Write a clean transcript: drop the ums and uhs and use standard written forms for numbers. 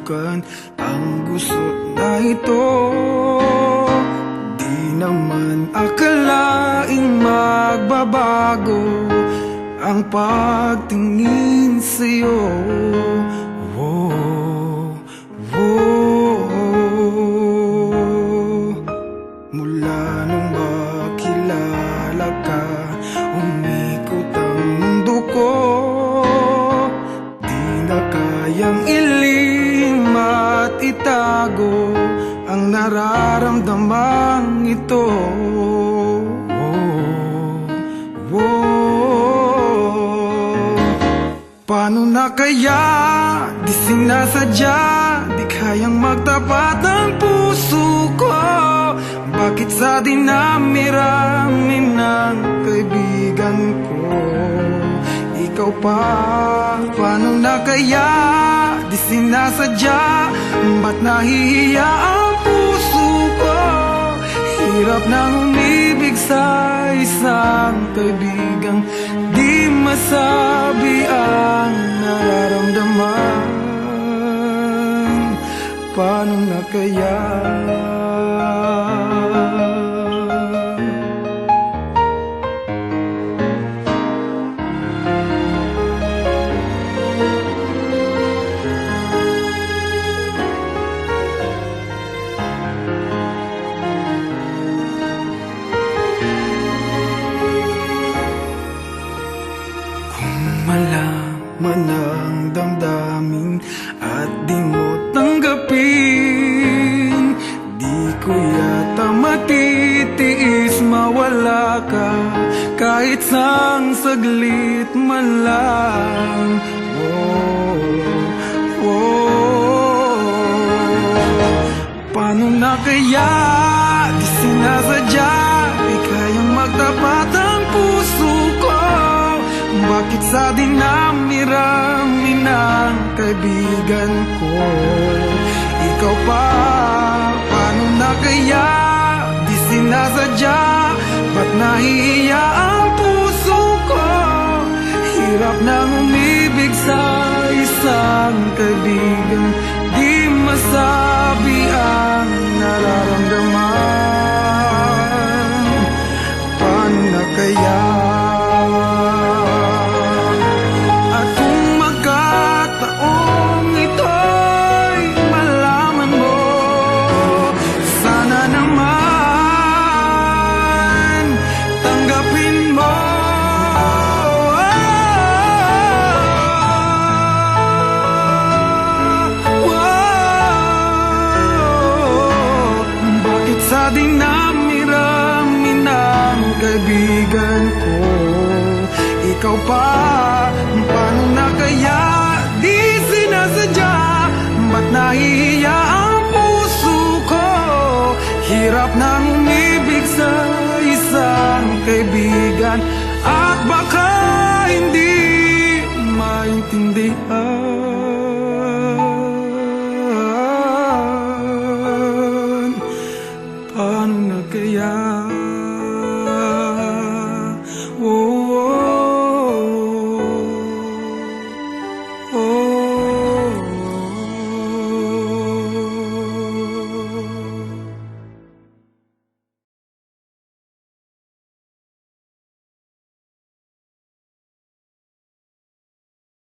subukan ang gusot na ito. Di naman akalaing magbabago ang pagtingin sa'yo. Mula nung makilala ka, umikot ang mundo ko. Di na kayang ilim at itago ang nararamdamang ito. Paano na kaya? Di sinasadya, di kayang magtapat ang puso ko. Bakit sa dinami-rami ng kaibigan ko, ikaw pa? Paano na kaya? Di sinasadya, ba't nahihiya ang puso ko? Hirap nang umibig sa isang kaibigang di masabi ang nararamdaman. Paano na kaya? Malaman ang damdamin at di mo tanggapin, di ko yata matitiis mawala ka kahit sang saglit man lang. Paano na kaya? Di sinasadya, di kayang magtapat ang puso ko. Bakit sa dinami-rami ng kaibigan ko, ikaw pa? Paano na kaya? Di sinasadya, ba't nahihiya ang puso ko? Hirap nang umibig sa isang kaibigan di masabi ang nararamdaman. Paano na kaya? Sa dinami-rami ng kaibigan ko, ikaw pa? Paano na kaya? Di sinasadya, ba't nahihiya ang puso ko? Hirap nang umibig sa isang kaibigan at baka